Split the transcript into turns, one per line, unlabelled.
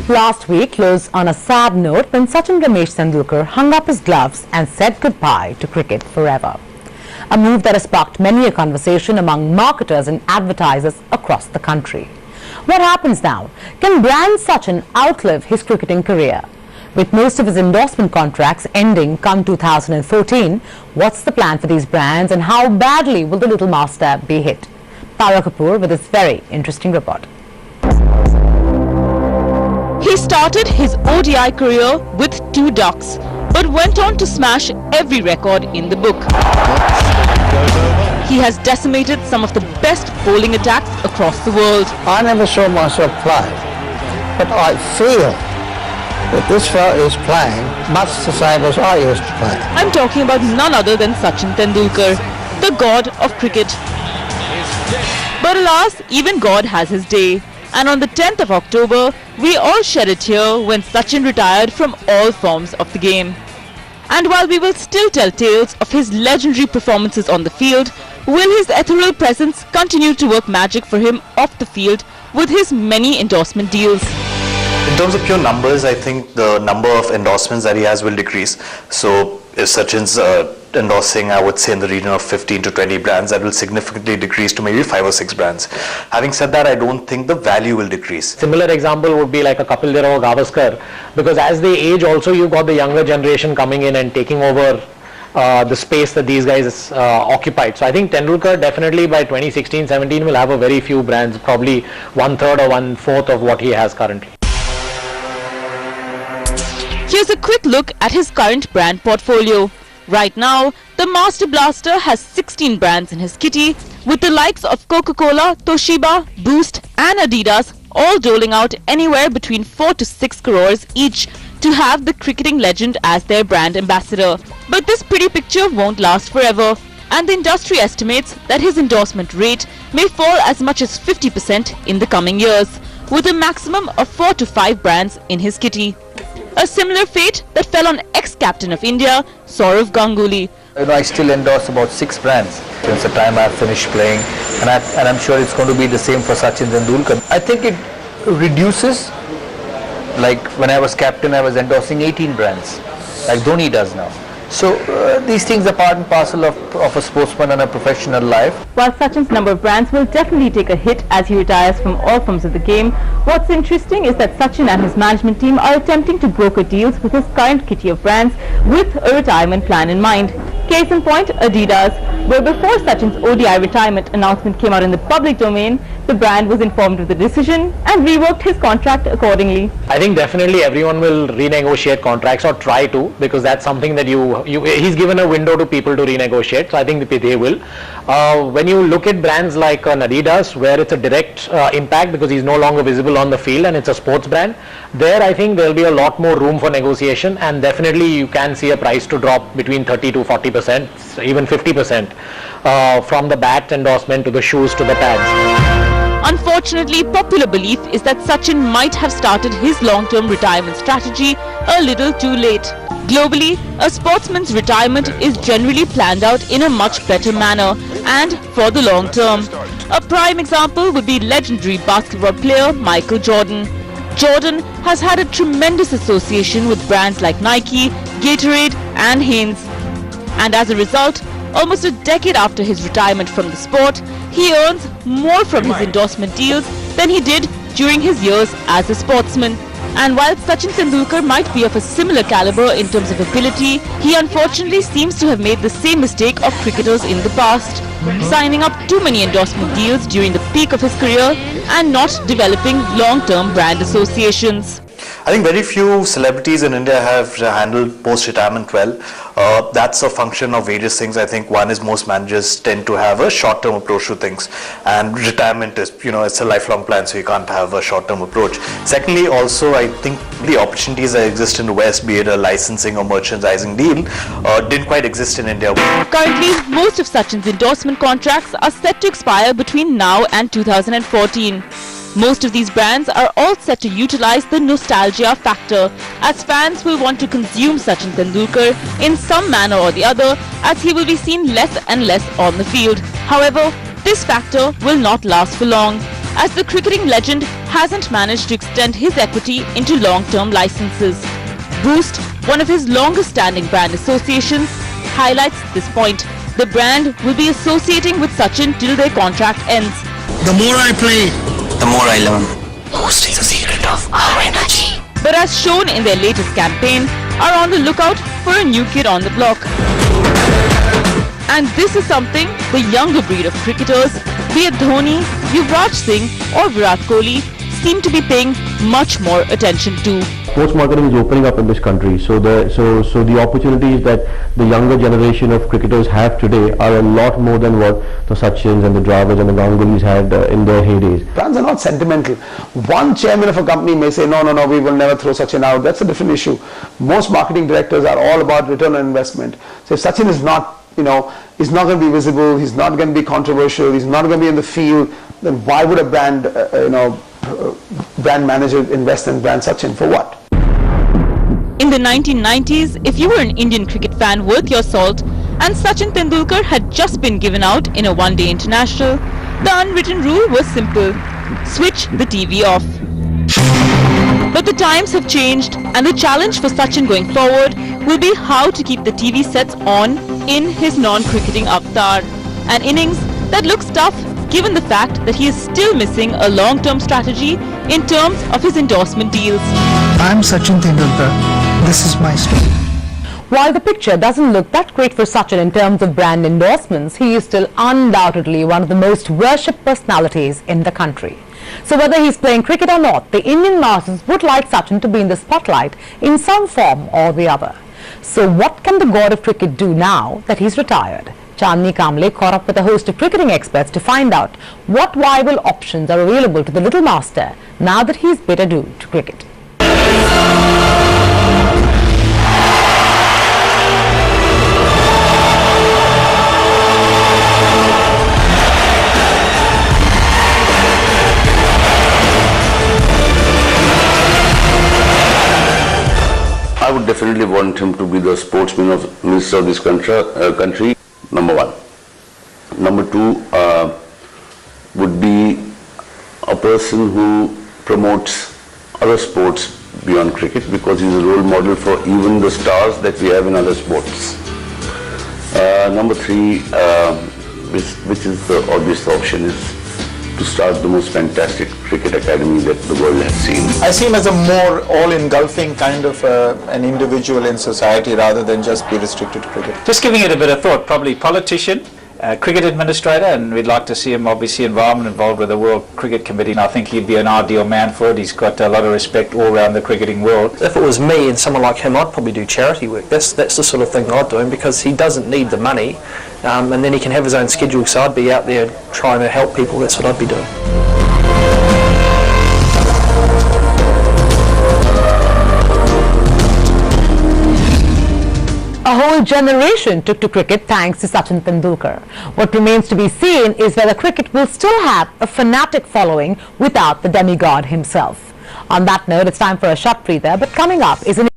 Last week closed on a sad note when Sachin Ramesh Tendulkar hung up his gloves and said goodbye to cricket forever. A move that has sparked many a conversation among marketers and advertisers across the country. What happens now? Can brand Sachin outlive his cricketing career? With most of his endorsement contracts ending come 2014, what's the plan for these brands and how badly will the little master be hit? Tara Kapoor with this very interesting report.
He started his ODI career with 2 ducks, but went on to smash every record in the book. He has decimated some of the best bowling attacks across the world.
I never saw myself play, but I feel that this fellow is playing much the same as I used to play.
I'm talking about none other than Sachin Tendulkar, the god of cricket. But alas, even God has his day. And on the 10th of October, we all shed a tear when Sachin retired from all forms of the game. And while we will still tell tales of his legendary performances on the field, will his ethereal presence continue to work magic for him off the field with his many endorsement deals?
In terms of pure numbers, I think the number of endorsements that he has will decrease. So if Sachin's endorsing, I would say in the region of 15 to 20 brands, that will significantly decrease to maybe 5 or 6 brands. Having said that, I don't think the value will decrease.
Similar example would be like a Kapil Dev or Gavaskar, because as they age also you've got the younger generation coming in and taking over the space that these guys occupied. So I think Tendulkar definitely by 2016-17 will have a very few brands, probably 1/3 or 1/4 of what he has currently.
Here's a quick look at his current brand portfolio. Right now, the Master Blaster has 16 brands in his kitty, with the likes of Coca-Cola, Toshiba, Boost and Adidas all doling out anywhere between 4 to 6 crores each to have the cricketing legend as their brand ambassador. But this pretty picture won't last forever, and the industry estimates that his endorsement rate may fall as much as 50% in the coming years, with a maximum of 4 to 5 brands in his kitty. A similar fate that fell on ex-captain of India, Sourav Ganguly.
I still endorse about 6 brands since the time I've finished playing, and I'm sure it's going to be the same for Sachin Tendulkar. I think it reduces, like when I was captain I was endorsing 18 brands, like Dhoni does now. So these things are part and parcel of a sportsman and a professional life.
While Sachin's number of brands will definitely take a hit as he retires from all forms of the game, what's interesting is that Sachin and his management team are attempting to broker deals with his current kitty of brands with a retirement plan in mind. Case in point, Adidas, where before Sachin's ODI retirement announcement came out in the public domain, the brand was informed of the decision and reworked his contract accordingly.
I think definitely everyone will renegotiate contracts or try to, because that's something that he's given a window to people to renegotiate, so I think they will. When you look at brands like Adidas, where it's a direct impact because he's no longer visible on the field and it's a sports brand, there I think there'll be a lot more room for negotiation, and definitely you can see a price to drop between 30 to 40%, even 50% from the bat endorsement to the shoes to the pads.
Unfortunately, popular belief is that Sachin might have started his long-term retirement strategy a little too late. Globally, a sportsman's retirement is generally planned out in a much better manner and for the long term. A prime example would be legendary basketball player Michael Jordan. Jordan has had a tremendous association with brands like Nike, Gatorade and Hanes. And as a result, almost a decade after his retirement from the sport, he earns more from his endorsement deals than he did during his years as a sportsman. And while Sachin Tendulkar might be of a similar caliber in terms of ability, he unfortunately seems to have made the same mistake of cricketers in the past, signing up too many endorsement deals during the peak of his career and not developing long-term brand associations.
I think very few celebrities in India have handled post-retirement well. That's a function of various things. I think one is most managers tend to have a short-term approach to things, and retirement is, it's a lifelong plan, so you can't have a short-term approach. Secondly, also, I think the opportunities that exist in the West, be it a licensing or merchandising deal, didn't quite exist in India.
Currently, most of Sachin's endorsement contracts are set to expire between now and 2014. Most of these brands are all set to utilize the nostalgia factor, as fans will want to consume Sachin Tendulkar in some manner or the other, as he will be seen less and less on the field. However, this factor will not last for long. as the cricketing legend hasn't managed to extend his equity into long-term licenses. Boost, one of his longest-standing brand associations, highlights this point. The brand will be associating with Sachin till their contract ends.
The more I play,
the more I learn. Boost is the secret of our energy.
But as shown in their latest campaign, are on the lookout for a new kid on the block. And this is something the younger breed of cricketers, be it Dhoni, Yuvraj Singh or Virat Kohli, seem to be paying much more attention to.
Sports marketing is opening up in this country, so the opportunities that the younger generation of cricketers have today are a lot more than what the Sachins and the Dravids and the Gangulys had in their heydays.
Brands are not sentimental. One chairman of a company may say, no, we will never throw Sachin out. That's a different issue. Most marketing directors are all about return on investment. So if Sachin is not, he's not going to be visible, he's not going to be controversial, he's not going to be in the field, then why would a brand, brand manager invest in brand Sachin? For what?
In the 1990s, if you were an Indian cricket fan worth your salt, and Sachin Tendulkar had just been given out in a one-day international, the unwritten rule was simple: switch the TV off. But the times have changed, and the challenge for Sachin going forward will be how to keep the TV sets on in his non-cricketing avatar. An innings that looks tough given the fact that he is still missing a long-term strategy in terms of his endorsement deals.
I'm Sachin Tendulkar. This is my story.
While the picture doesn't look that great for Sachin in terms of brand endorsements, he is still undoubtedly one of the most worshipped personalities in the country. So whether he's playing cricket or not, the Indian masses would like Sachin to be in the spotlight in some form or the other. So what can the god of cricket do now that he's retired? Chandni Kamble caught up with a host of cricketing experts to find out what viable options are available to the little master now that he's bid adieu to cricket.
I would definitely want him to be the sportsman of minister of this country, number one. Number two would be a person who promotes other sports beyond cricket, because he's a role model for even the stars that we have in other sports. Number three, which is the obvious option, is to start the most fantastic cricket academy that the world has seen.
I see him as a more all-engulfing kind of an individual in society rather than just be restricted to cricket.
Just giving it a bit of thought, probably politician, cricket administrator, and we'd like to see him obviously involved with the World Cricket Committee, and I think he'd be an ideal man for it. He's got a lot of respect all around the cricketing world.
If it was me and someone like him, I'd probably do charity work. That's the sort of thing I'd do, because he doesn't need the money, and then he can have his own schedule, so I'd be out there trying to help people. That's what I'd be doing.
A whole generation took to cricket thanks to Sachin Tendulkar. What remains to be seen is whether cricket will still have a fanatic following without the demigod himself. On that note, it's time for a short breather, but coming up is an